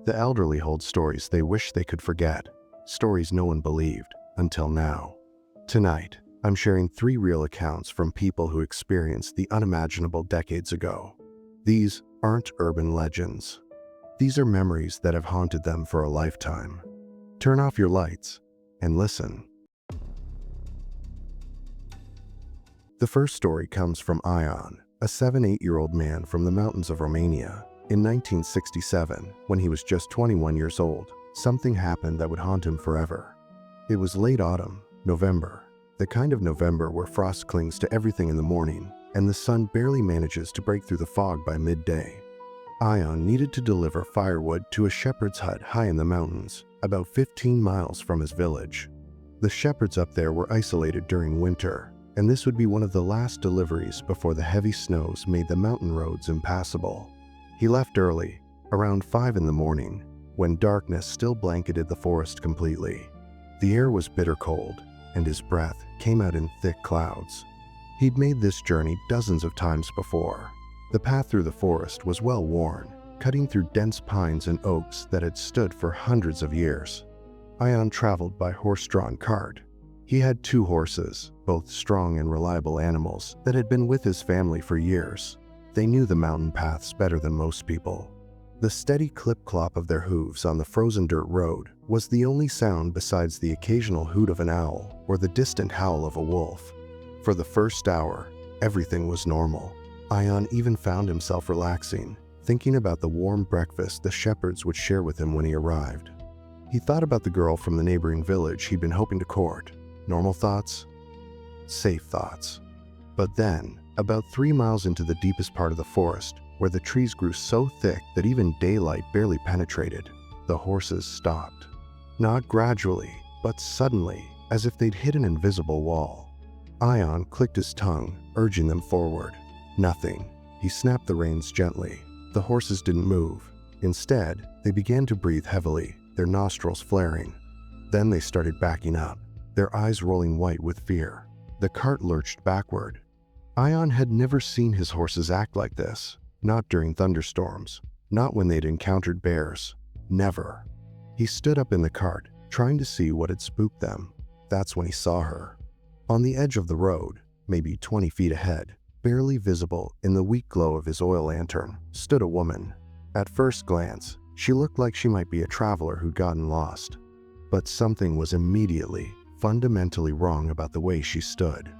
The elderly hold stories they wish they could forget, stories no one believed until now. Tonight, I'm sharing 3 real accounts from people who experienced the unimaginable decades ago. These aren't urban legends. These are memories that have haunted them for a lifetime. Turn off your lights and listen. The first story comes from Ion, a 7-8-year-old man from the mountains of Romania. In 1967, when he was just 21 years old, something happened that would haunt him forever. It was late autumn, November, the kind of November where frost clings to everything in the morning and the sun barely manages to break through the fog by midday. Ion needed to deliver firewood to a shepherd's hut high in the mountains, about 15 miles from his village. The shepherds up there were isolated during winter, and this would be one of the last deliveries before the heavy snows made the mountain roads impassable. He left early, around 5 in the morning, when darkness still blanketed the forest completely. The air was bitter cold, and his breath came out in thick clouds. He'd made this journey dozens of times before. The path through the forest was well worn, cutting through dense pines and oaks that had stood for hundreds of years. Ion traveled by horse-drawn cart. He had 2 horses, both strong and reliable animals that had been with his family for years. They knew the mountain paths better than most people. The steady clip-clop of their hooves on the frozen dirt road was the only sound besides the occasional hoot of an owl or the distant howl of a wolf. For the first hour, everything was normal. Ion even found himself relaxing, thinking about the warm breakfast the shepherds would share with him when he arrived. He thought about the girl from the neighboring village he'd been hoping to court. Normal thoughts? Safe thoughts. But then, about 3 miles into the deepest part of the forest, where the trees grew so thick that even daylight barely penetrated, the horses stopped. Not gradually, but suddenly, as if they'd hit an invisible wall. Ion clicked his tongue, urging them forward. Nothing. He snapped the reins gently. The horses didn't move. Instead, they began to breathe heavily, their nostrils flaring. Then they started backing up, their eyes rolling white with fear. The cart lurched backward. Ion had never seen his horses act like this. Not during thunderstorms. Not when they'd encountered bears. Never. He stood up in the cart, trying to see what had spooked them. That's when he saw her. On the edge of the road, maybe 20 feet ahead, barely visible in the weak glow of his oil lantern, stood a woman. At first glance, she looked like she might be a traveler who'd gotten lost. But something was immediately, fundamentally wrong about the way she stood.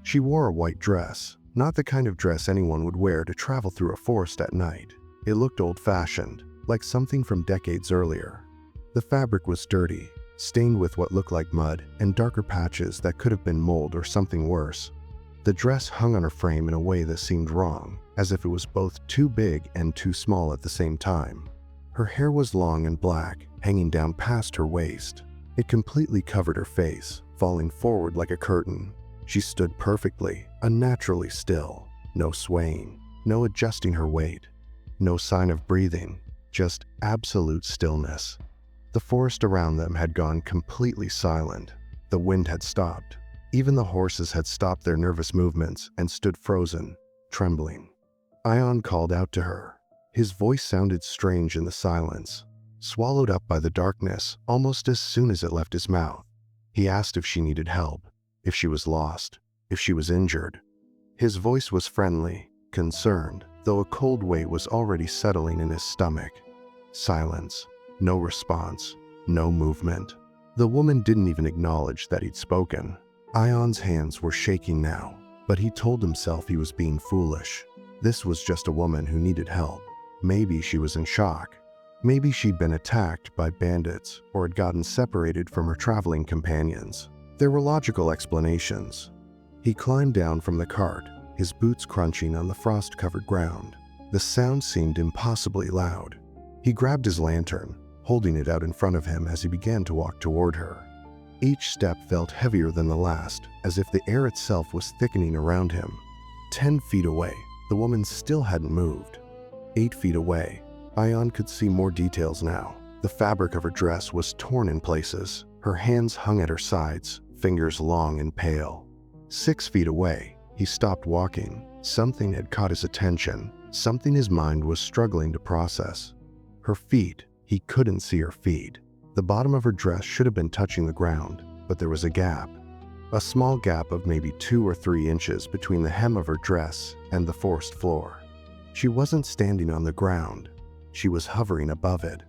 She wore a white dress, not the kind of dress anyone would wear to travel through a forest at night. It looked old-fashioned, like something from decades earlier. The fabric was dirty, stained with what looked like mud and darker patches that could have been mold or something worse. The dress hung on her frame in a way that seemed wrong, as if it was both too big and too small at the same time. Her hair was long and black, hanging down past her waist. It completely covered her face, falling forward like a curtain. She stood perfectly, unnaturally still. No swaying, no adjusting her weight, no sign of breathing, just absolute stillness. The forest around them had gone completely silent. The wind had stopped. Even the horses had stopped their nervous movements and stood frozen, trembling. Ion called out to her. His voice sounded strange in the silence, swallowed up by the darkness almost as soon as it left his mouth. He asked if she needed help, if she was lost, if she was injured. His voice was friendly, concerned, though a cold weight was already settling in his stomach. Silence. No response. No movement. The woman didn't even acknowledge that he'd spoken. Ion's hands were shaking now, but he told himself he was being foolish. This was just a woman who needed help. Maybe she was in shock. Maybe she'd been attacked by bandits or had gotten separated from her traveling companions. There were logical explanations. He climbed down from the cart, his boots crunching on the frost-covered ground. The sound seemed impossibly loud. He grabbed his lantern, holding it out in front of him as he began to walk toward her. Each step felt heavier than the last, as if the air itself was thickening around him. 10 feet away, the woman still hadn't moved. 8 feet away, Ion could see more details now. The fabric of her dress was torn in places. Her hands hung at her sides, fingers long and pale. 6 feet away, he stopped walking. Something had caught his attention, something his mind was struggling to process. Her feet, He couldn't see her feet. The bottom of her dress should have been touching the ground, but there was a gap. A small gap of maybe 2 or 3 inches between the hem of her dress and the forced floor. She wasn't standing on the ground. She was hovering above it.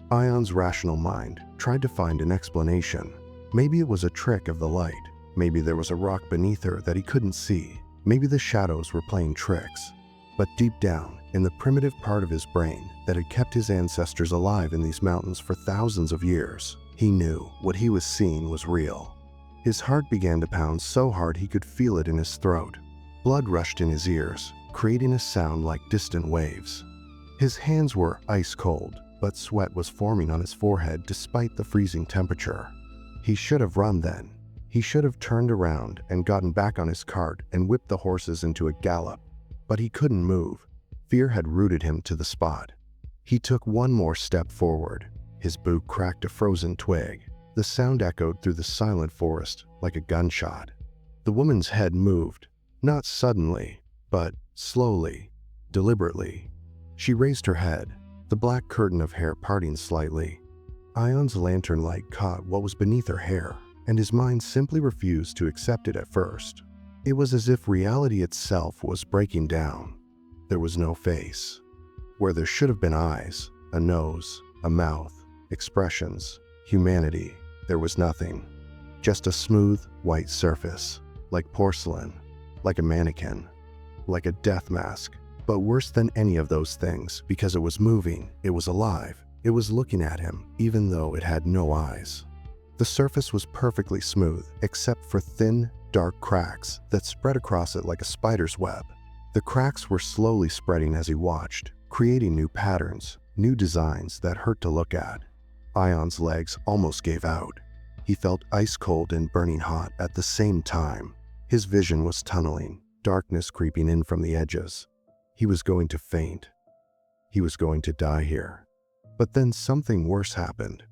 Ion's rational mind tried to find an explanation. Maybe it was a trick of the light. Maybe there was a rock beneath her that he couldn't see. Maybe the shadows were playing tricks. But deep down, in the primitive part of his brain that had kept his ancestors alive in these mountains for thousands of years, he knew what he was seeing was real. His heart began to pound so hard he could feel it in his throat. Blood rushed in his ears, creating a sound like distant waves. His hands were ice cold, but sweat was forming on his forehead despite the freezing temperature. He should have run then. He should have turned around and gotten back on his cart and whipped the horses into a gallop. But he couldn't move. Fear had rooted him to the spot. He took one more step forward. His boot cracked a frozen twig. The sound echoed through the silent forest like a gunshot. The woman's head moved, not suddenly, but slowly, deliberately. She raised her head, the black curtain of hair parting slightly. Ion's lantern light caught what was beneath her hair, and his mind simply refused to accept it at first. It was as if reality itself was breaking down. There was no face. Where there should have been eyes, a nose, a mouth, expressions, humanity, there was nothing. Just a smooth, white surface, like porcelain, like a mannequin, like a death mask. But worse than any of those things, because it was moving, it was alive, it was looking at him, even though it had no eyes. The surface was perfectly smooth, except for thin, dark cracks that spread across it like a spider's web. The cracks were slowly spreading as he watched, creating new patterns, new designs that hurt to look at. Ion's legs almost gave out. He felt ice cold and burning hot at the same time. His vision was tunneling, darkness creeping in from the edges. He was going to faint. He was going to die here. But then something worse happened.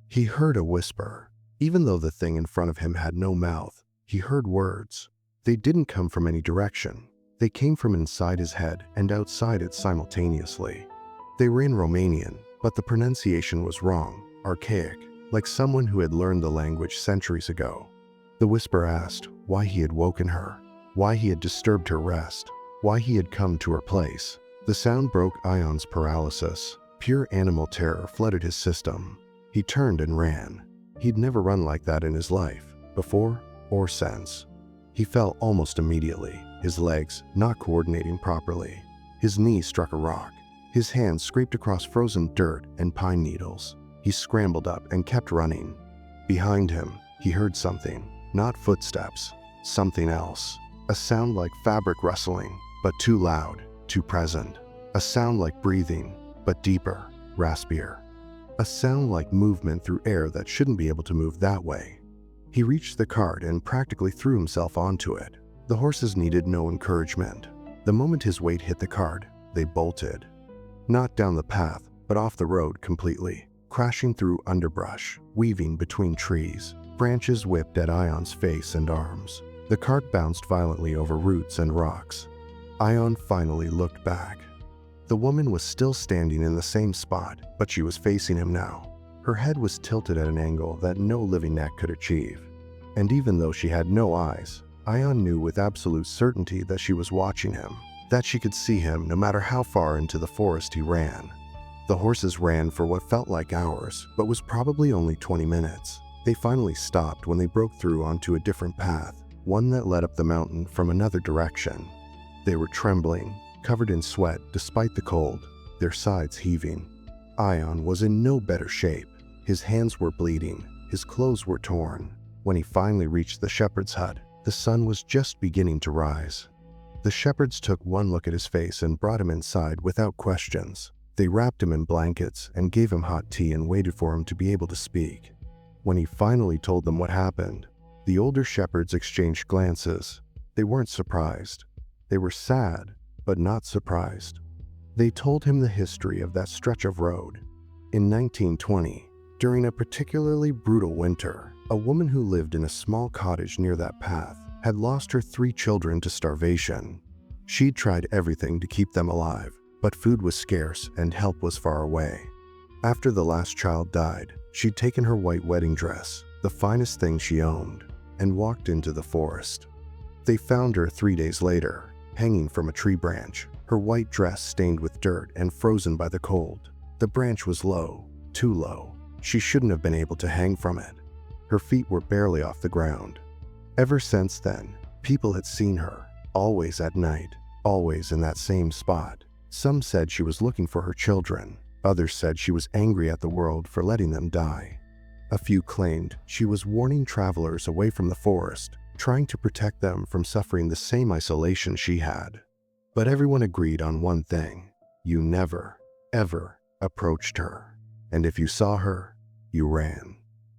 He heard a whisper. Even though the thing in front of him had no mouth, he heard words. They didn't come from any direction. They came from inside his head and outside it simultaneously. They were in Romanian, but the pronunciation was wrong, archaic, like someone who had learned the language centuries ago. The whisper asked why he had woken her, why he had disturbed her rest, why he had come to her place. The sound broke Ion's paralysis. Pure animal terror flooded his system. He turned and ran. He'd never run like that in his life, before or since. He fell almost immediately, his legs not coordinating properly. His knee struck a rock. His hands scraped across frozen dirt and pine needles. He scrambled up and kept running. Behind him, he heard something, not footsteps, something else. A sound like fabric rustling, but too loud, too present. A sound like breathing, but deeper, raspier. A sound like movement through air that shouldn't be able to move that way. He reached the cart and practically threw himself onto it. The horses needed no encouragement. The moment his weight hit the cart, they bolted. Not down the path, but off the road completely, crashing through underbrush, weaving between trees. Branches whipped at Ion's face and arms. The cart bounced violently over roots and rocks. Ion finally looked back. The woman was still standing in the same spot, but she was facing him now. Her head was tilted at an angle that no living neck could achieve. And even though she had no eyes, Ion knew with absolute certainty that she was watching him, that she could see him no matter how far into the forest he ran. The horses ran for what felt like hours, but was probably only 20 minutes. They finally stopped when they broke through onto a different path, one that led up the mountain from another direction. They were trembling, covered in sweat despite the cold, their sides heaving. Ion was in no better shape. His hands were bleeding, his clothes were torn. When he finally reached the shepherd's hut, the sun was just beginning to rise. The shepherds took one look at his face and brought him inside without questions. They wrapped him in blankets and gave him hot tea and waited for him to be able to speak. When he finally told them what happened, the older shepherds exchanged glances. They weren't surprised. They were sad, but not surprised. They told him the history of that stretch of road. In 1920, during a particularly brutal winter, a woman who lived in a small cottage near that path had lost her 3 children to starvation. She'd tried everything to keep them alive, but food was scarce and help was far away. After the last child died, she'd taken her white wedding dress, the finest thing she owned, and walked into the forest. They found her 3 days later, hanging from a tree branch, her white dress stained with dirt and frozen by the cold. The branch was low, too low. She shouldn't have been able to hang from it. Her feet were barely off the ground. Ever since then, people had seen her, always at night, always in that same spot. Some said she was looking for her children. Others said she was angry at the world for letting them die. A few claimed she was warning travelers away from the forest, trying to protect them from suffering the same isolation she had. But everyone agreed on one thing: you never, ever approached her. And if you saw her, you ran.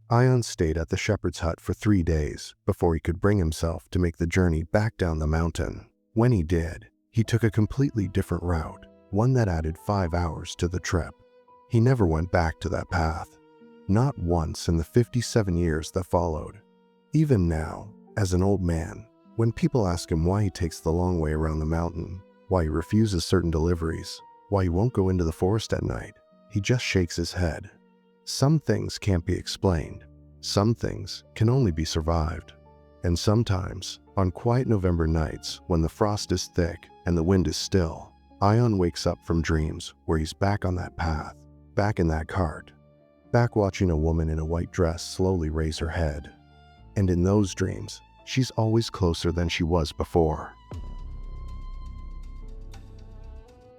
Ion stayed at the shepherd's hut for 3 days before he could bring himself to make the journey back down the mountain. When he did, he took a completely different route, one that added 5 hours to the trip. He never went back to that path. Not once in the 57 years that followed. Even now, as an old man, when people ask him why he takes the long way around the mountain, why he refuses certain deliveries, why he won't go into the forest at night, he just shakes his head. Some things can't be explained. Some things can only be survived. And sometimes, on quiet November nights when the frost is thick and the wind is still, Ion wakes up from dreams where he's back on that path, back in that cart, back watching a woman in a white dress slowly raise her head. And in those dreams, she's always closer than she was before.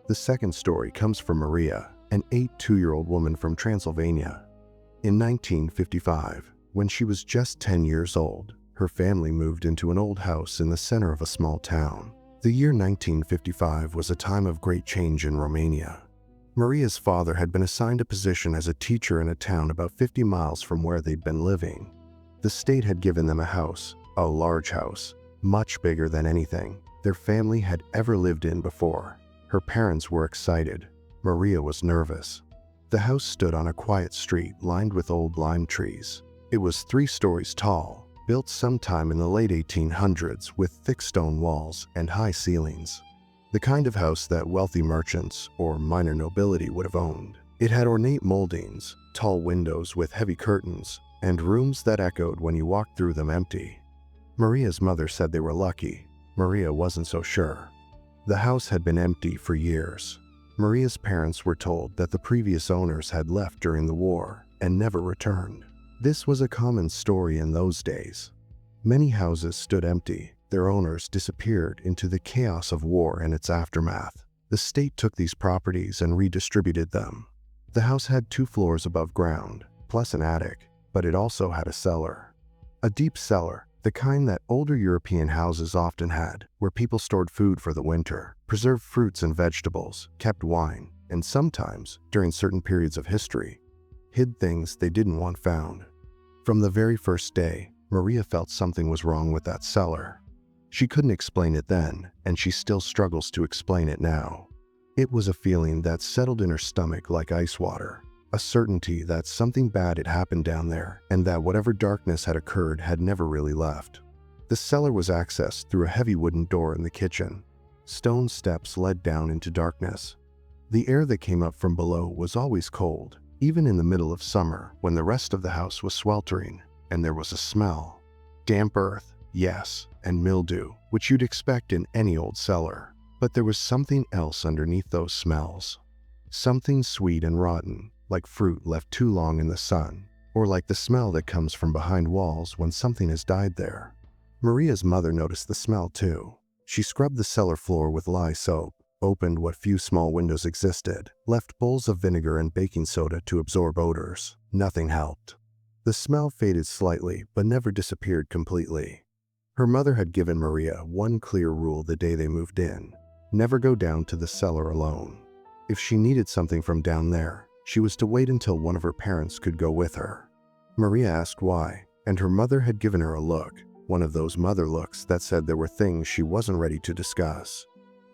The second story comes from Maria, an 82-year-old woman from Transylvania. In 1955, when she was just 10 years old, her family moved into an old house in the center of a small town. The year 1955 was a time of great change in Romania. Maria's father had been assigned a position as a teacher in a town about 50 miles from where they'd been living. The state had given them a house, a large house, much bigger than anything their family had ever lived in before. Her parents were excited. Maria was nervous. The house stood on a quiet street lined with old lime trees. It was 3 stories tall, built sometime in the late 1800s with thick stone walls and high ceilings. The kind of house that wealthy merchants or minor nobility would have owned. It had ornate moldings, tall windows with heavy curtains, and rooms that echoed when you walked through them empty. Maria's mother said they were lucky. Maria wasn't so sure. The house had been empty for years. Maria's parents were told that the previous owners had left during the war and never returned. This was a common story in those days. Many houses stood empty. Their owners disappeared into the chaos of war and its aftermath. The state took these properties and redistributed them. The house had 2 floors above ground, plus an attic, but it also had a cellar. A deep cellar, the kind that older European houses often had, where people stored food for the winter, preserved fruits and vegetables, kept wine, and sometimes, during certain periods of history, hid things they didn't want found. From the very first day, Maria felt something was wrong with that cellar. She couldn't explain it then, and she still struggles to explain it now. It was a feeling that settled in her stomach like ice water. A certainty that something bad had happened down there, and that whatever darkness had occurred had never really left. The cellar was accessed through a heavy wooden door in the kitchen. Stone steps led down into darkness. The air that came up from below was always cold, even in the middle of summer when the rest of the house was sweltering, and there was a smell. Damp earth, yes, and mildew, which you'd expect in any old cellar. But there was something else underneath those smells. Something sweet and rotten, like fruit left too long in the sun, or like the smell that comes from behind walls when something has died there. Maria's mother noticed the smell too. She scrubbed the cellar floor with lye soap, opened what few small windows existed, left bowls of vinegar and baking soda to absorb odors. Nothing helped. The smell faded slightly, but never disappeared completely. Her mother had given Maria one clear rule the day they moved in: never go down to the cellar alone. If she needed something from down there, she was to wait until one of her parents could go with her. Maria asked why, and her mother had given her a look, one of those mother looks that said there were things she wasn't ready to discuss.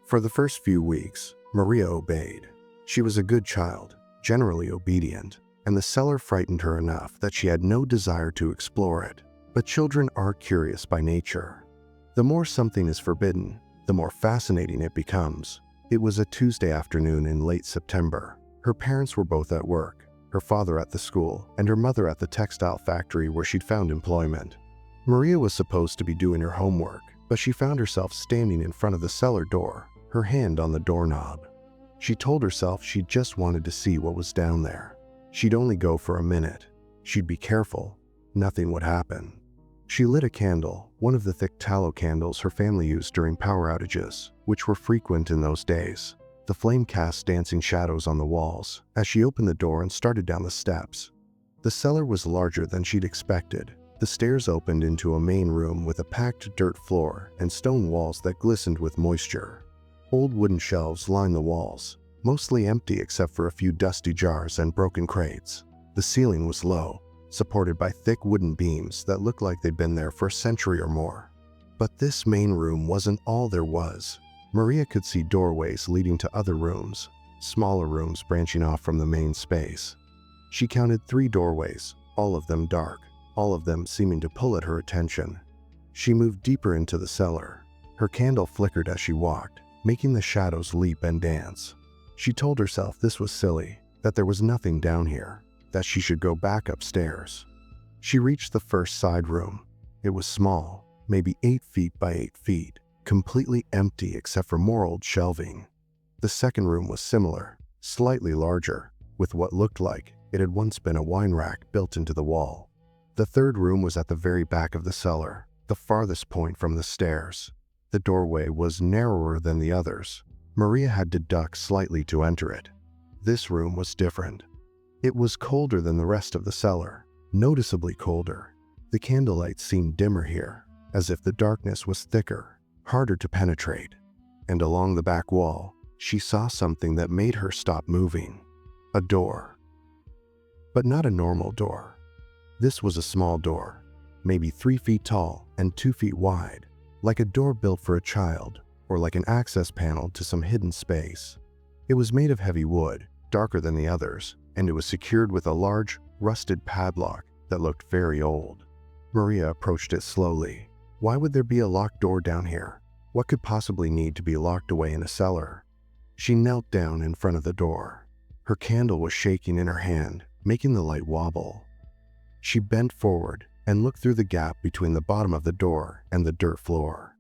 For the first few weeks, Maria obeyed. She was a good child, generally obedient, and the cellar frightened her enough that she had no desire to explore it. But children are curious by nature. The more something is forbidden, the more fascinating it becomes. It was a Tuesday afternoon in late September. Her parents were both at work. her father at the school, and her mother at the textile factory where she'd found employment. Maria was supposed to be doing her homework, but she found herself standing in front of the cellar door, her hand on the doorknob. She told herself she just wanted to see what was down there. She'd only go for a minute. She'd be careful. Nothing would happen. She lit a candle, one of the thick tallow candles her family used during power outages, which were frequent in those days. The flame cast dancing shadows on the walls as she opened the door and started down the steps. The cellar was larger than she'd expected. The stairs opened into a main room with a packed dirt floor and stone walls that glistened with moisture. Old wooden shelves lined the walls, mostly empty except for a few dusty jars and broken crates. The ceiling was low, supported by thick wooden beams that looked like they'd been there for a century or more. But this main room wasn't all there was. Maria could see doorways leading to other rooms, smaller rooms branching off from the main space. She counted 3 doorways, all of them dark, all of them seeming to pull at her attention. She moved deeper into the cellar. Her candle flickered as she walked, making the shadows leap and dance. She told herself this was silly, that there was nothing down here, that she should go back upstairs. She reached the first side room. It was small, maybe 8 feet by 8 feet, completely empty except for more old shelving. The second room was similar, slightly larger, with what looked like it had once been a wine rack built into the wall. The third room was at the very back of the cellar, the farthest point from the stairs. The doorway was narrower than the others. Maria had to duck slightly to enter it. This room was different. It was colder than the rest of the cellar, noticeably colder. The candlelight seemed dimmer here, as if the darkness was thicker, harder to penetrate. And along the back wall, she saw something that made her stop moving. A door. But not a normal door. This was a small door, maybe 3 feet tall and 2 feet wide, like a door built for a child, or like an access panel to some hidden space. It was made of heavy wood, darker than the others, and it was secured with a large, rusted padlock that looked very old. Maria approached it slowly. Why would there be a locked door down here? What could possibly need to be locked away in a cellar? She knelt down in front of the door. Her candle was shaking in her hand, making the light wobble. She bent forward and looked through the gap between the bottom of the door and the dirt floor.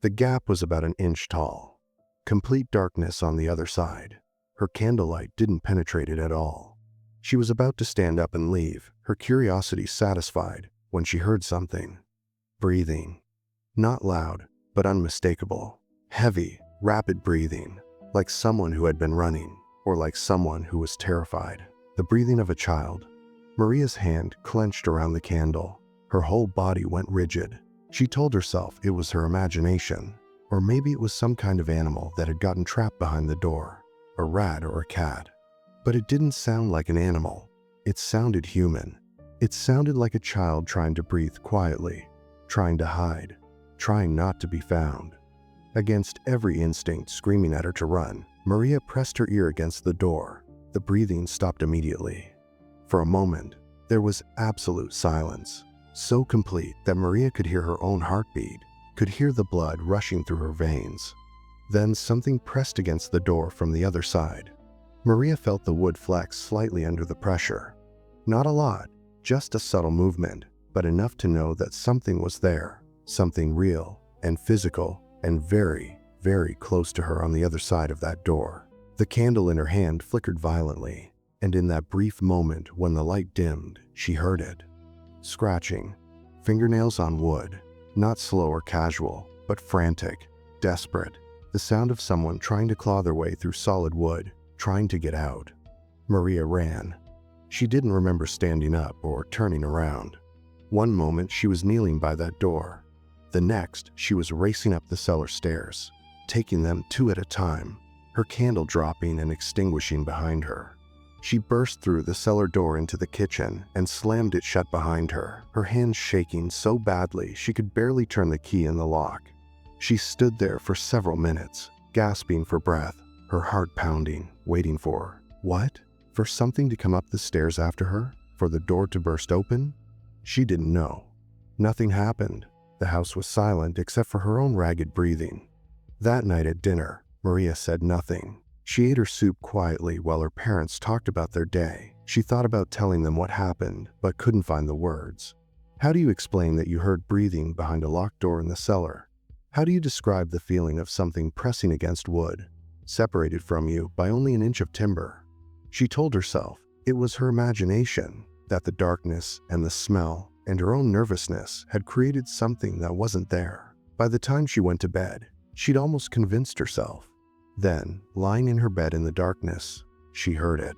The gap was about an inch tall. Complete darkness on the other side. Her candlelight didn't penetrate it at all. She was about to stand up and leave, her curiosity satisfied, when she heard something. Breathing. Not loud, but unmistakable. Heavy, rapid breathing, like someone who had been running, or like someone who was terrified. The breathing of a child. Maria's hand clenched around the candle. Her whole body went rigid. She told herself it was her imagination, or maybe it was some kind of animal that had gotten trapped behind the door, a rat or a cat. But it didn't sound like an animal. It sounded human. It sounded like a child trying to breathe quietly, trying to hide, trying not to be found. Against every instinct screaming at her to run, Maria pressed her ear against the door. The breathing stopped immediately. For a moment, there was absolute silence, so complete that Maria could hear her own heartbeat, could hear the blood rushing through her veins. Then something pressed against the door from the other side. Maria felt the wood flex slightly under the pressure. Not a lot, just a subtle movement, but enough to know that something was there, something real and physical and very, very close to her on the other side of that door. The candle in her hand flickered violently, and in that brief moment when the light dimmed, she heard it. Scratching, fingernails on wood, not slow or casual, but frantic, desperate, the sound of someone trying to claw their way through solid wood, trying to get out. Maria ran. She didn't remember standing up or turning around. One moment she was kneeling by that door. The next, she was racing up the cellar stairs, taking them 2 at a time, her candle dropping and extinguishing behind her. She burst through the cellar door into the kitchen and slammed it shut behind her, her hands shaking so badly she could barely turn the key in the lock. She stood there for several minutes, gasping for breath, her heart pounding, waiting for what? For something to come up the stairs after her? For the door to burst open? She didn't know. Nothing happened. The house was silent except for her own ragged breathing. That night at dinner, Maria said nothing. She ate her soup quietly while her parents talked about their day. She thought about telling them what happened, but couldn't find the words. How do you explain that you heard breathing behind a locked door in the cellar? How do you describe the feeling of something pressing against wood, separated from you by only an inch of timber? She told herself it was her imagination, that the darkness and the smell and her own nervousness had created something that wasn't there. By the time she went to bed, she'd almost convinced herself. Then, lying in her bed in the darkness, she heard it.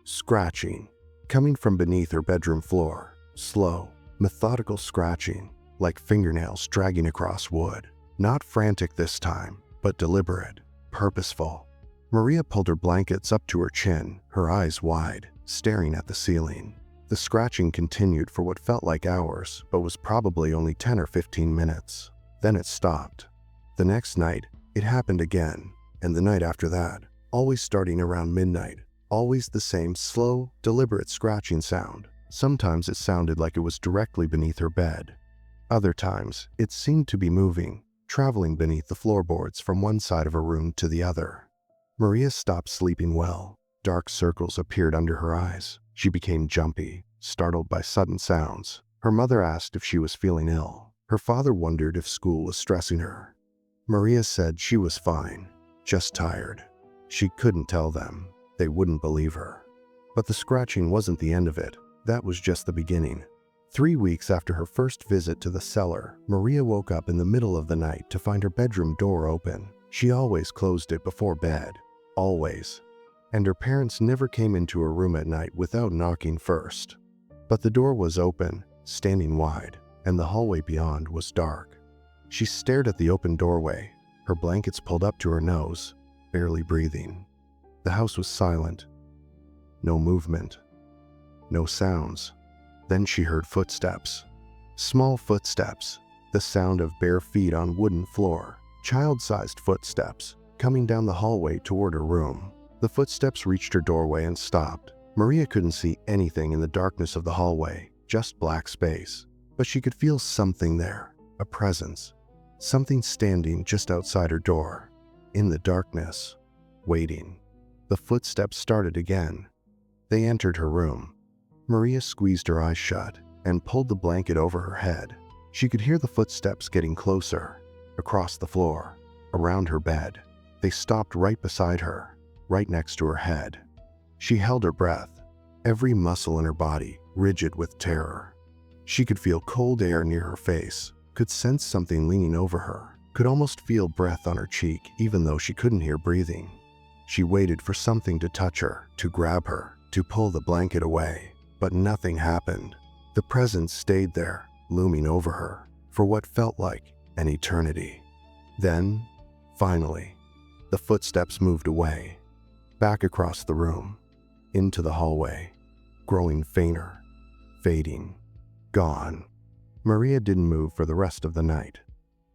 Scratching, coming from beneath her bedroom floor. Slow, methodical scratching, like fingernails dragging across wood. Not frantic this time, but deliberate, purposeful. Maria pulled her blankets up to her chin, her eyes wide, staring at the ceiling. The scratching continued for what felt like hours, but was probably only 10 or 15 minutes. Then it stopped. The next night, it happened again, and the night after that, always starting around midnight. Always the same slow, deliberate scratching sound. Sometimes it sounded like it was directly beneath her bed. Other times, it seemed to be moving, traveling beneath the floorboards from one side of her room to the other. Maria stopped sleeping well. Dark circles appeared under her eyes. She became jumpy, startled by sudden sounds. Her mother asked if she was feeling ill. Her father wondered if school was stressing her. Maria said she was fine, just tired. She couldn't tell them. They wouldn't believe her. But the scratching wasn't the end of it. That was just the beginning. 3 weeks after her first visit to the cellar, Maria woke up in the middle of the night to find her bedroom door open. She always closed it before bed. Always. And her parents never came into her room at night without knocking first. But the door was open, standing wide, and the hallway beyond was dark. She stared at the open doorway, her blankets pulled up to her nose, barely breathing. The house was silent. No movement. No sounds. Then she heard footsteps. Small footsteps. The sound of bare feet on wooden floor. Child-sized footsteps, coming down the hallway toward her room. The footsteps reached her doorway and stopped. Maria couldn't see anything in the darkness of the hallway, just black space. But she could feel something there, a presence. Something standing just outside her door. In the darkness, waiting. The footsteps started again. They entered her room. Maria squeezed her eyes shut and pulled the blanket over her head. She could hear the footsteps getting closer, across the floor, around her bed. They stopped right beside her, right next to her head. She held her breath, every muscle in her body rigid with terror. She could feel cold air near her face, could sense something leaning over her, could almost feel breath on her cheek even though she couldn't hear breathing. She waited for something to touch her, to grab her, to pull the blanket away. But nothing happened. The presence stayed there, looming over her, for what felt like an eternity. Then, finally, the footsteps moved away, back across the room, into the hallway, growing fainter, fading, gone. Maria didn't move for the rest of the night.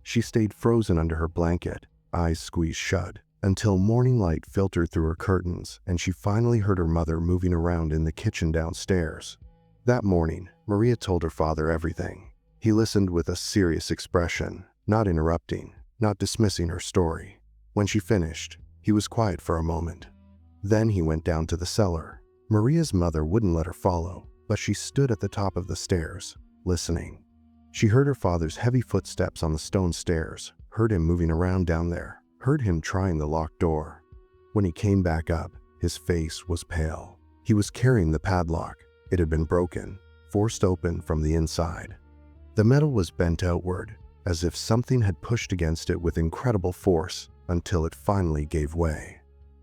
She stayed frozen under her blanket, eyes squeezed shut, until morning light filtered through her curtains and she finally heard her mother moving around in the kitchen downstairs. That morning, Maria told her father everything. He listened with a serious expression, not interrupting, not dismissing her story. When she finished, he was quiet for a moment. Then he went down to the cellar. Maria's mother wouldn't let her follow, but she stood at the top of the stairs, listening. She heard her father's heavy footsteps on the stone stairs, heard him moving around down there, heard him trying the locked door. When he came back up, his face was pale. He was carrying the padlock. It had been broken, forced open from the inside. The metal was bent outward, as if something had pushed against it with incredible force until it finally gave way.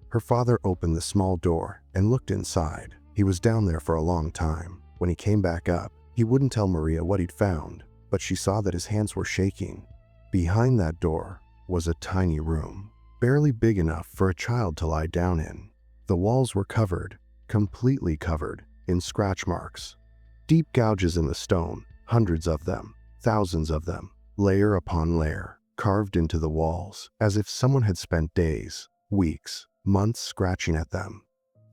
Her father opened the small door and looked inside. He was down there for a long time. When he came back up, he wouldn't tell Maria what he'd found, but she saw that his hands were shaking. Behind that door was a tiny room, barely big enough for a child to lie down in. The walls were covered, completely covered, in scratch marks. Deep gouges in the stone, hundreds of them, thousands of them, layer upon layer, carved into the walls, as if someone had spent days, weeks, months scratching at them.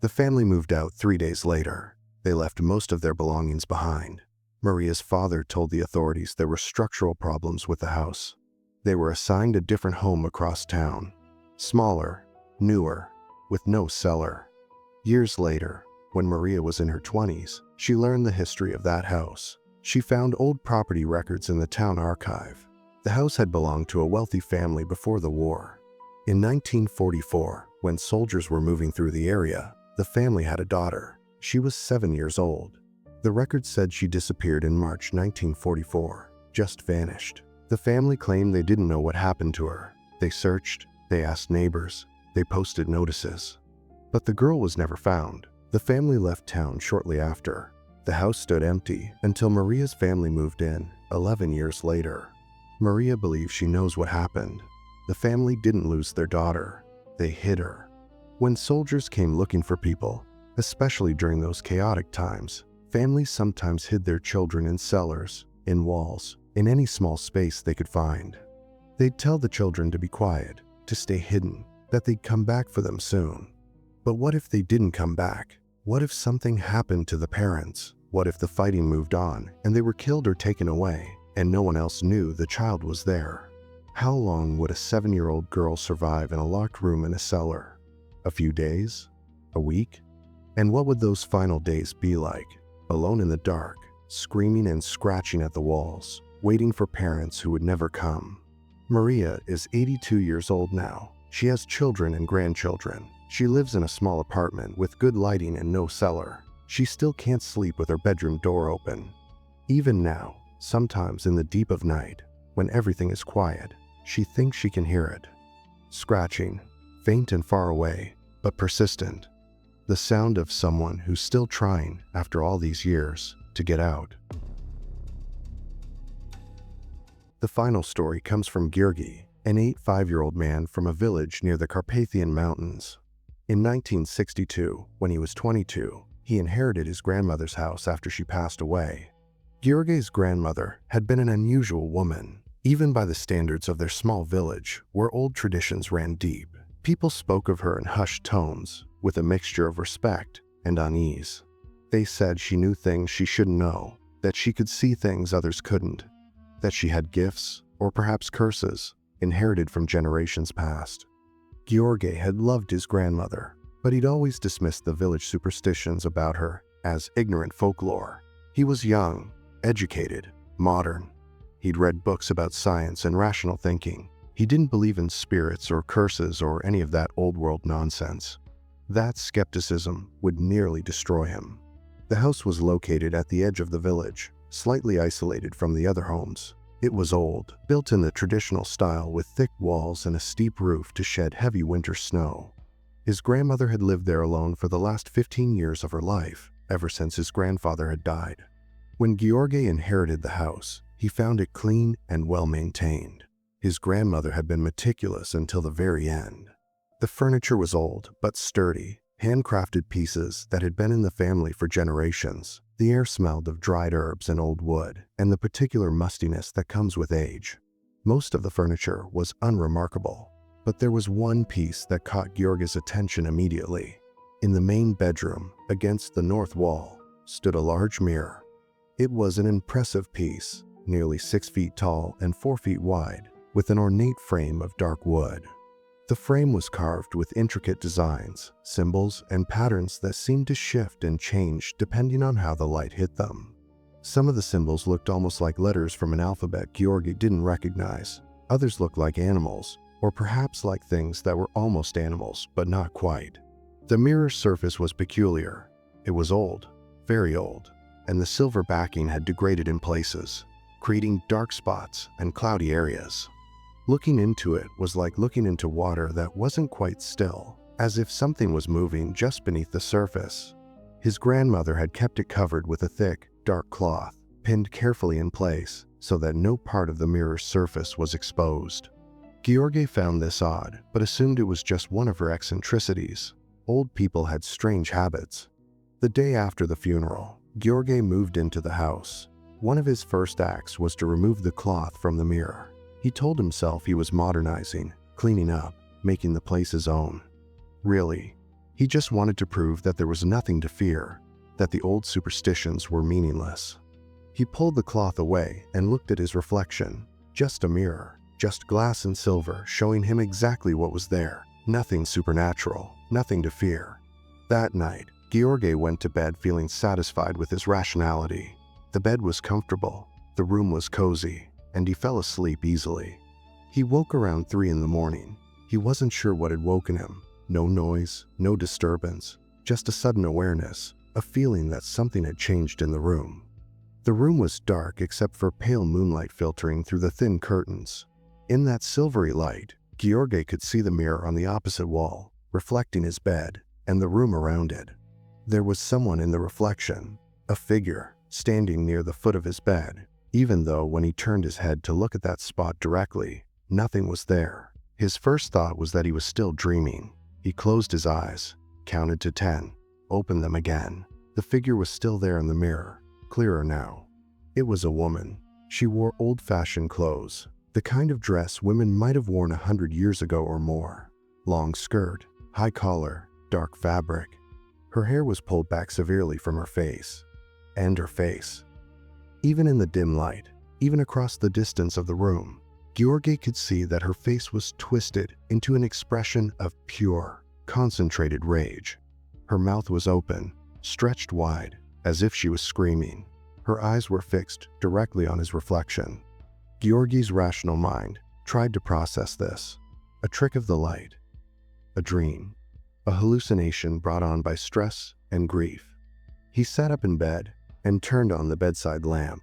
The family moved out 3 days later. They left most of their belongings behind. Maria's father told the authorities there were structural problems with the house. They were assigned a different home across town, smaller, newer, with no cellar. Years later, When Maria was in her 20s, she learned the history of that house. She found old property records in the town archive. The house had belonged to a wealthy family before the war. In 1944, when soldiers were moving through the area, the family had a daughter. She was 7 years old. The record said she disappeared in March 1944, just vanished. The family claimed they didn't know what happened to her. They searched, they asked neighbors, they posted notices. But the girl was never found. The family left town shortly after. The house stood empty until Maria's family moved in 11 years later. Maria believes she knows what happened. The family didn't lose their daughter. They hid her. When soldiers came looking for people, especially during those chaotic times, families sometimes hid their children in cellars, in walls, in any small space they could find. They'd tell the children to be quiet, to stay hidden, that they'd come back for them soon. But what if they didn't come back? What if something happened to the parents? What if the fighting moved on and they were killed or taken away, and no one else knew the child was there? How long would a 7-year-old girl survive in a locked room in a cellar? A few days? A week? And what would those final days be like? Alone in the dark, screaming and scratching at the walls, waiting for parents who would never come. Maria is 82 years old now. She has children and grandchildren. She lives in a small apartment with good lighting and no cellar. She still can't sleep with her bedroom door open. Even now, sometimes in the deep of night, when everything is quiet, she thinks she can hear it. Scratching, faint and far away, but persistent. The sound of someone who's still trying, after all these years, to get out. The final story comes from Georgi, an 85-year-old man from a village near the Carpathian Mountains. In 1962, when he was 22, he inherited his grandmother's house after she passed away. Georgi's grandmother had been an unusual woman, even by the standards of their small village, where old traditions ran deep. People spoke of her in hushed tones, with a mixture of respect and unease. They said she knew things she shouldn't know, that she could see things others couldn't, that she had gifts, or perhaps curses, inherited from generations past. Georgi had loved his grandmother, but he'd always dismissed the village superstitions about her as ignorant folklore. He was young, educated, modern. He'd read books about science and rational thinking. He didn't believe in spirits or curses or any of that old-world nonsense. That skepticism would nearly destroy him. The house was located at the edge of the village, slightly isolated from the other homes. It was old, built in the traditional style with thick walls and a steep roof to shed heavy winter snow. His grandmother had lived there alone for the last 15 years of her life, ever since his grandfather had died. When Georgi inherited the house, he found it clean and well-maintained. His grandmother had been meticulous until the very end. The furniture was old but sturdy, handcrafted pieces that had been in the family for generations. The air smelled of dried herbs and old wood, and the particular mustiness that comes with age. Most of the furniture was unremarkable, but there was one piece that caught Georgi's attention immediately. In the main bedroom, against the north wall, stood a large mirror. It was an impressive piece, nearly 6 feet tall and 4 feet wide, with an ornate frame of dark wood. The frame was carved with intricate designs, symbols, and patterns that seemed to shift and change depending on how the light hit them. Some of the symbols looked almost like letters from an alphabet Georgi didn't recognize. Others looked like animals, or perhaps like things that were almost animals, but not quite. The mirror's surface was peculiar. It was old, very old, and the silver backing had degraded in places, creating dark spots and cloudy areas. Looking into it was like looking into water that wasn't quite still, as if something was moving just beneath the surface. His grandmother had kept it covered with a thick, dark cloth, pinned carefully in place so that no part of the mirror's surface was exposed. Georgi found this odd, but assumed it was just one of her eccentricities. Old people had strange habits. The day after the funeral, Georgi moved into the house. One of his first acts was to remove the cloth from the mirror. He told himself he was modernizing, cleaning up, making the place his own. Really, he just wanted to prove that there was nothing to fear, that the old superstitions were meaningless. He pulled the cloth away and looked at his reflection. Just a mirror, just glass and silver showing him exactly what was there. Nothing supernatural, nothing to fear. That night, Georgi went to bed feeling satisfied with his rationality. The bed was comfortable, the room was cozy, and he fell asleep easily. He woke around 3 in the morning. He wasn't sure what had woken him. No noise, no disturbance, just a sudden awareness, a feeling that something had changed in the room. The room was dark except for pale moonlight filtering through the thin curtains. In that silvery light, Georgi could see the mirror on the opposite wall, reflecting his bed and the room around it. There was someone in the reflection, a figure, standing near the foot of his bed, even though when he turned his head to look at that spot directly, nothing was there. His first thought was that he was still dreaming. He closed his eyes, counted to 10, opened them again. The figure was still there in the mirror, clearer now. It was a woman. She wore old-fashioned clothes, the kind of dress women might have worn 100 years ago or more. Long skirt, high collar, dark fabric. Her hair was pulled back severely from her face. And her face. Even in the dim light, even across the distance of the room, Georgi could see that her face was twisted into an expression of pure, concentrated rage. Her mouth was open, stretched wide, as if she was screaming. Her eyes were fixed directly on his reflection. Georgi's rational mind tried to process this. A trick of the light. A dream. A hallucination brought on by stress and grief. He sat up in bed and turned on the bedside lamp.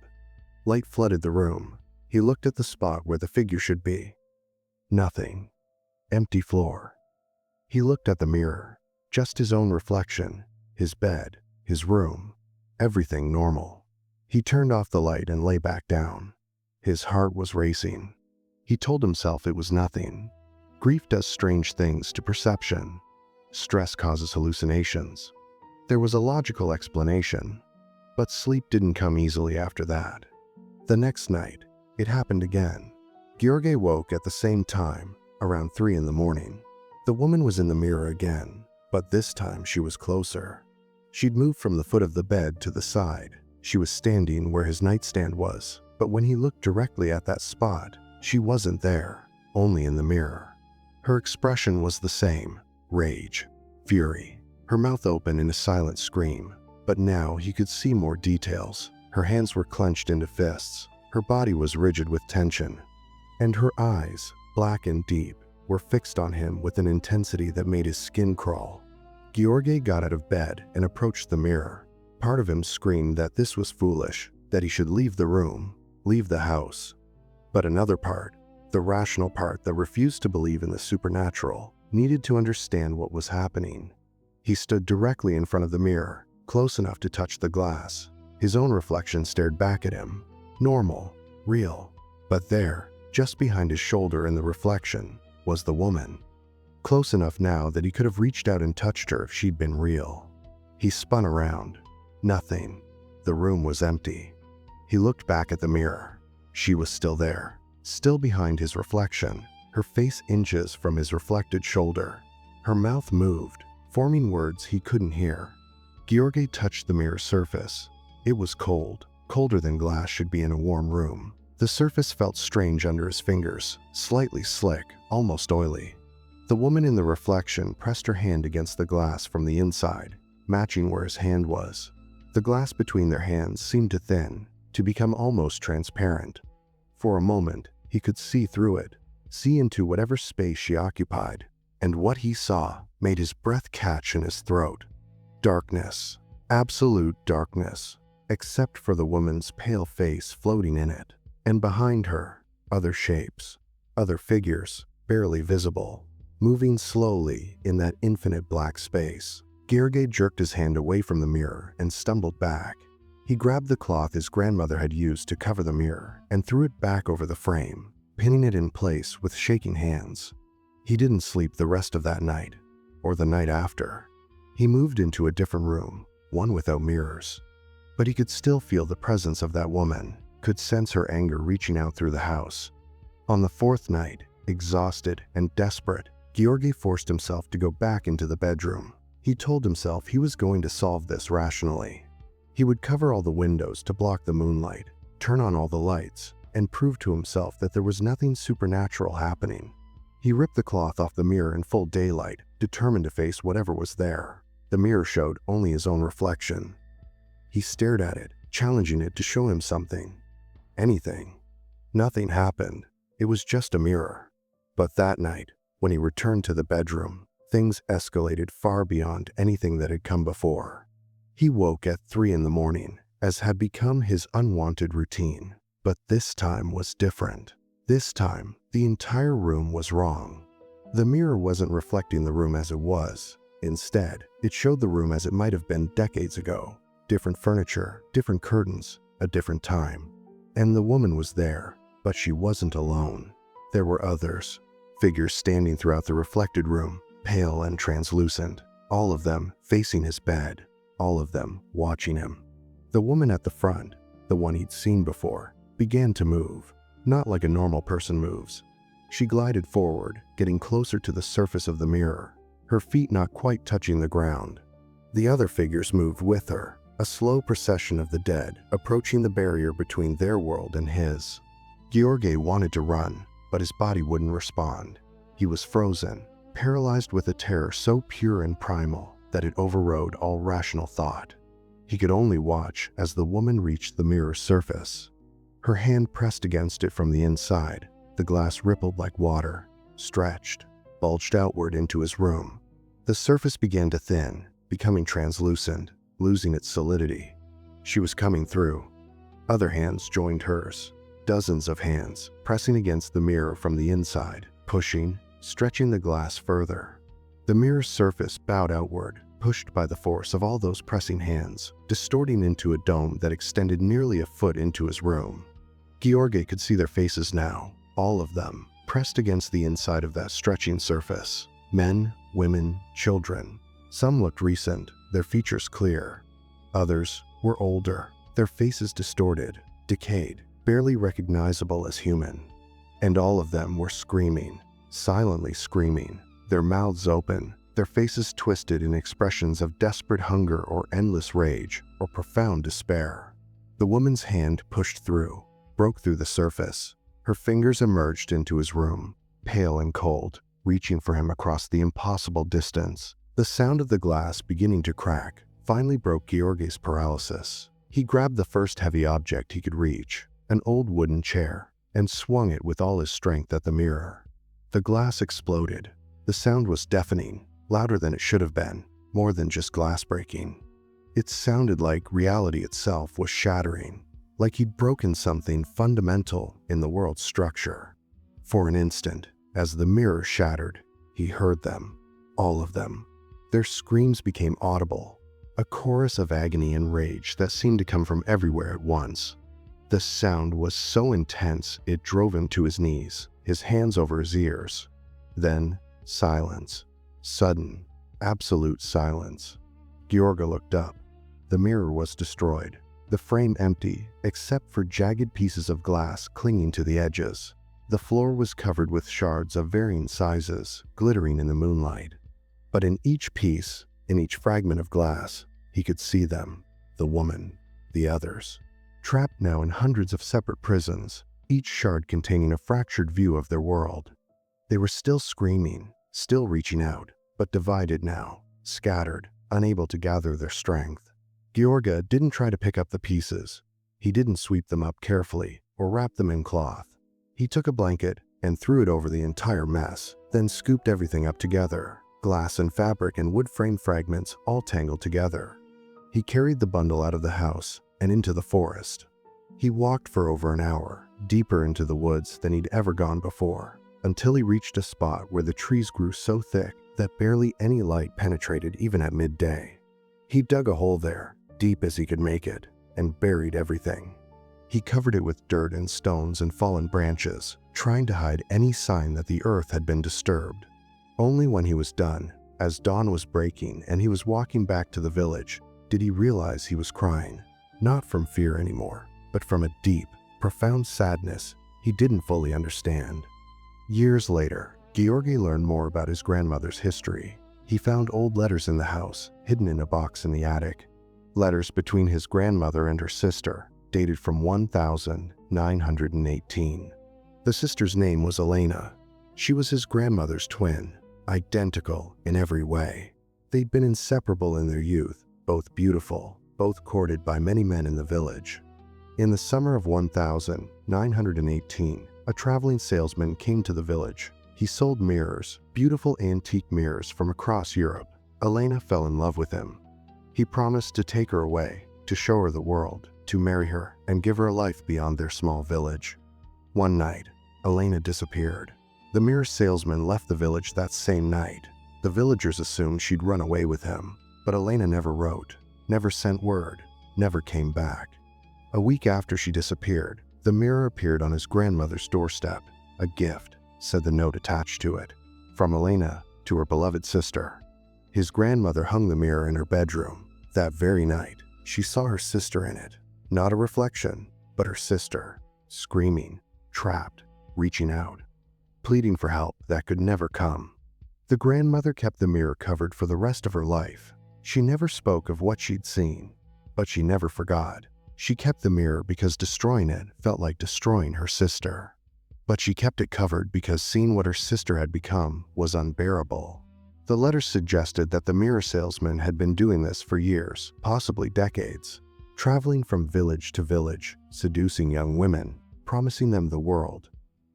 Light flooded the room. He looked at the spot where the figure should be. Nothing. Empty floor. He looked at the mirror. Just his own reflection. His bed. His room. Everything normal. He turned off the light and lay back down. His heart was racing. He told himself it was nothing. Grief does strange things to perception. Stress causes hallucinations. There was a logical explanation, but sleep didn't come easily after that. The next night, it happened again. Georgi woke at the same time, around 3 in the morning. The woman was in the mirror again, but this time she was closer. She'd moved from the foot of the bed to the side. She was standing where his nightstand was, but when he looked directly at that spot, she wasn't there, only in the mirror. Her expression was the same. Rage, fury, her mouth open in a silent scream. But now he could see more details. Her hands were clenched into fists. Her body was rigid with tension. And her eyes, black and deep, were fixed on him with an intensity that made his skin crawl. Georgi got out of bed and approached the mirror. Part of him screamed that this was foolish, that he should leave the room, leave the house. But another part, the rational part that refused to believe in the supernatural, needed to understand what was happening. He stood directly in front of the mirror, close enough to touch the glass. His own reflection stared back at him. Normal, real. But there, just behind his shoulder in the reflection, was the woman. Close enough now that he could have reached out and touched her if she'd been real. He spun around. Nothing. The room was empty. He looked back at the mirror. She was still there, still behind his reflection, her face inches from his reflected shoulder. Her mouth moved, forming words he couldn't hear. Georgi touched the mirror surface. It was cold, colder than glass should be in a warm room. The surface felt strange under his fingers, slightly slick, almost oily. The woman in the reflection pressed her hand against the glass from the inside, matching where his hand was. The glass between their hands seemed to thin, to become almost transparent. For a moment, he could see through it, see into whatever space she occupied, and what he saw made his breath catch in his throat. Darkness, absolute darkness, except for the woman's pale face floating in it, and behind her, other shapes, other figures, barely visible, moving slowly in that infinite black space. Georgi jerked his hand away from the mirror and stumbled back. He grabbed the cloth his grandmother had used to cover the mirror and threw it back over the frame, pinning it in place with shaking hands. He didn't sleep the rest of that night, or the night after. He moved into a different room, one without mirrors. But he could still feel the presence of that woman, could sense her anger reaching out through the house. On the 4th night, exhausted and desperate, Georgi forced himself to go back into the bedroom. He told himself he was going to solve this rationally. He would cover all the windows to block the moonlight, turn on all the lights, and prove to himself that there was nothing supernatural happening. He ripped the cloth off the mirror in full daylight, determined to face whatever was there. The mirror showed only his own reflection. He stared at it, challenging it to show him something. Anything. Nothing happened. It was just a mirror. But that night, when he returned to the bedroom, things escalated far beyond anything that had come before. He woke at 3 in the morning, as had become his unwanted routine. But this time was different. This time, the entire room was wrong. The mirror wasn't reflecting the room as it was. Instead, it showed the room as it might have been decades ago. Different furniture, different curtains, a different time. And the woman was there, but she wasn't alone. There were others, figures standing throughout the reflected room, pale and translucent, all of them facing his bed, all of them watching him. The woman at the front, the one he'd seen before, began to move, not like a normal person moves. She glided forward, getting closer to the surface of the mirror, her feet not quite touching the ground. The other figures moved with her, a slow procession of the dead, approaching the barrier between their world and his. Gheorghe wanted to run, but his body wouldn't respond. He was frozen, paralyzed with a terror so pure and primal that it overrode all rational thought. He could only watch as the woman reached the mirror's surface. Her hand pressed against it from the inside. The glass rippled like water, stretched, bulged outward into his room. The surface began to thin, becoming translucent, losing its solidity. She was coming through. Other hands joined hers. Dozens of hands, pressing against the mirror from the inside, pushing, stretching the glass further. The mirror's surface bowed outward, pushed by the force of all those pressing hands, distorting into a dome that extended nearly a foot into his room. Gheorghe could see their faces now, all of them, pressed against the inside of that stretching surface. Men, women, children. Some looked recent, their features clear. Others were older, their faces distorted, decayed, barely recognizable as human. And all of them were screaming, silently screaming, their mouths open, their faces twisted in expressions of desperate hunger or endless rage or profound despair. The woman's hand pushed through, broke through the surface. Her fingers emerged into his room, pale and cold, reaching for him across the impossible distance. The sound of the glass beginning to crack finally broke Gheorghe's paralysis. He grabbed the first heavy object he could reach, an old wooden chair, and swung it with all his strength at the mirror. The glass exploded. The sound was deafening, louder than it should have been, more than just glass breaking. It sounded like reality itself was shattering, like he'd broken something fundamental in the world's structure. For an instant, as the mirror shattered, he heard them, all of them. Their screams became audible, a chorus of agony and rage that seemed to come from everywhere at once. The sound was so intense it drove him to his knees, his hands over his ears. Then, silence. Sudden, absolute silence. Gheorghe looked up. The mirror was destroyed, the frame empty, except for jagged pieces of glass clinging to the edges. The floor was covered with shards of varying sizes, glittering in the moonlight. But in each piece, in each fragment of glass, he could see them, the woman, the others, trapped now in hundreds of separate prisons, each shard containing a fractured view of their world. They were still screaming, still reaching out, but divided now, scattered, unable to gather their strength. Gheorghe didn't try to pick up the pieces. He didn't sweep them up carefully or wrap them in cloth. He took a blanket and threw it over the entire mess, then scooped everything up together, glass and fabric and wood frame fragments all tangled together. He carried the bundle out of the house and into the forest. He walked for over an hour, deeper into the woods than he'd ever gone before, until he reached a spot where the trees grew so thick that barely any light penetrated even at midday. He dug a hole there, deep as he could make it, and buried everything. He covered it with dirt and stones and fallen branches, trying to hide any sign that the earth had been disturbed. Only when he was done, as dawn was breaking and he was walking back to the village, did he realize he was crying, not from fear anymore, but from a deep, profound sadness he didn't fully understand. Years later, Gheorghe learned more about his grandmother's history. He found old letters in the house, hidden in a box in the attic. Letters between his grandmother and her sister, dated from 1918. The sister's name was Elena. She was his grandmother's twin, identical in every way. They'd been inseparable in their youth, both beautiful, both courted by many men in the village. In the summer of 1918, a traveling salesman came to the village. He sold mirrors, beautiful antique mirrors from across Europe. Elena fell in love with him. He promised to take her away, to show her the world, to marry her, and give her a life beyond their small village. One night, Elena disappeared. The mirror salesman left the village that same night. The villagers assumed she'd run away with him, but Elena never wrote, never sent word, never came back. A week after she disappeared, the mirror appeared on his grandmother's doorstep. A gift, said the note attached to it, from Elena to her beloved sister. His grandmother hung the mirror in her bedroom. That very night, she saw her sister in it. Not a reflection, but her sister, screaming, trapped, reaching out, pleading for help that could never come. The grandmother kept the mirror covered for the rest of her life. She never spoke of what she'd seen, but she never forgot. She kept the mirror because destroying it felt like destroying her sister. But she kept it covered because seeing what her sister had become was unbearable. The letters suggested that the mirror salesman had been doing this for years, possibly decades, traveling from village to village, seducing young women, promising them the world,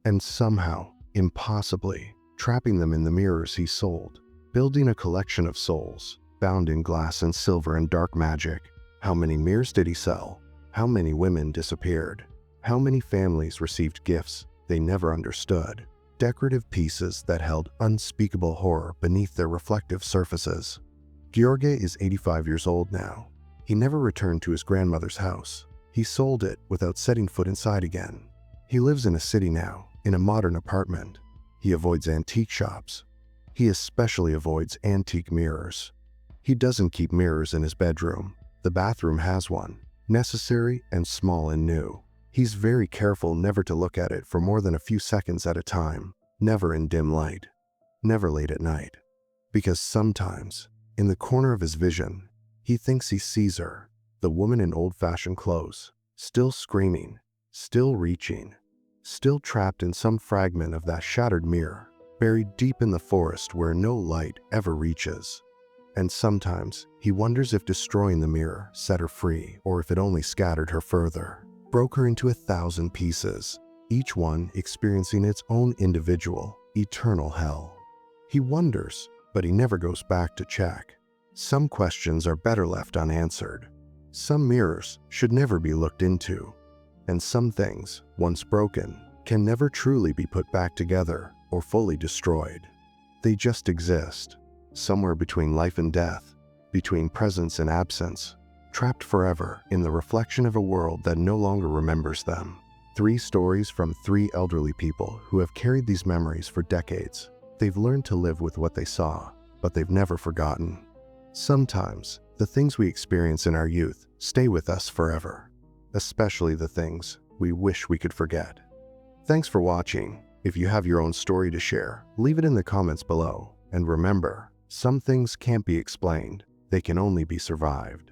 and somehow, impossibly, trapping them in the mirrors he sold, building a collection of souls, bound in glass and silver and dark magic. How many mirrors did he sell? How many women disappeared? How many families received gifts they never understood? Decorative pieces that held unspeakable horror beneath their reflective surfaces. Gheorghe is 85 years old now. He never returned to his grandmother's house. He sold it without setting foot inside again. He lives in a city now, in a modern apartment. He avoids antique shops. He especially avoids antique mirrors. He doesn't keep mirrors in his bedroom. The bathroom has one, necessary and small and new. He's very careful never to look at it for more than a few seconds at a time, never in dim light, never late at night. Because sometimes, in the corner of his vision, he thinks he sees her, the woman in old-fashioned clothes, still screaming, still reaching, still trapped in some fragment of that shattered mirror, buried deep in the forest where no light ever reaches. And sometimes he wonders if destroying the mirror set her free or if it only scattered her further, broke her into 1,000 pieces, each one experiencing its own individual, eternal hell. He wonders, but he never goes back to check. Some questions are better left unanswered. Some mirrors should never be looked into. And some things, once broken, can never truly be put back together or fully destroyed. They just exist, somewhere between life and death, between presence and absence, trapped forever in the reflection of a world that no longer remembers them. 3 stories from 3 elderly people who have carried these memories for decades. They've learned to live with what they saw, but they've never forgotten. Sometimes, the things we experience in our youth stay with us forever, especially the things we wish we could forget. Thanks for watching. If you have your own story to share, leave it in the comments below. And remember, some things can't be explained, they can only be survived.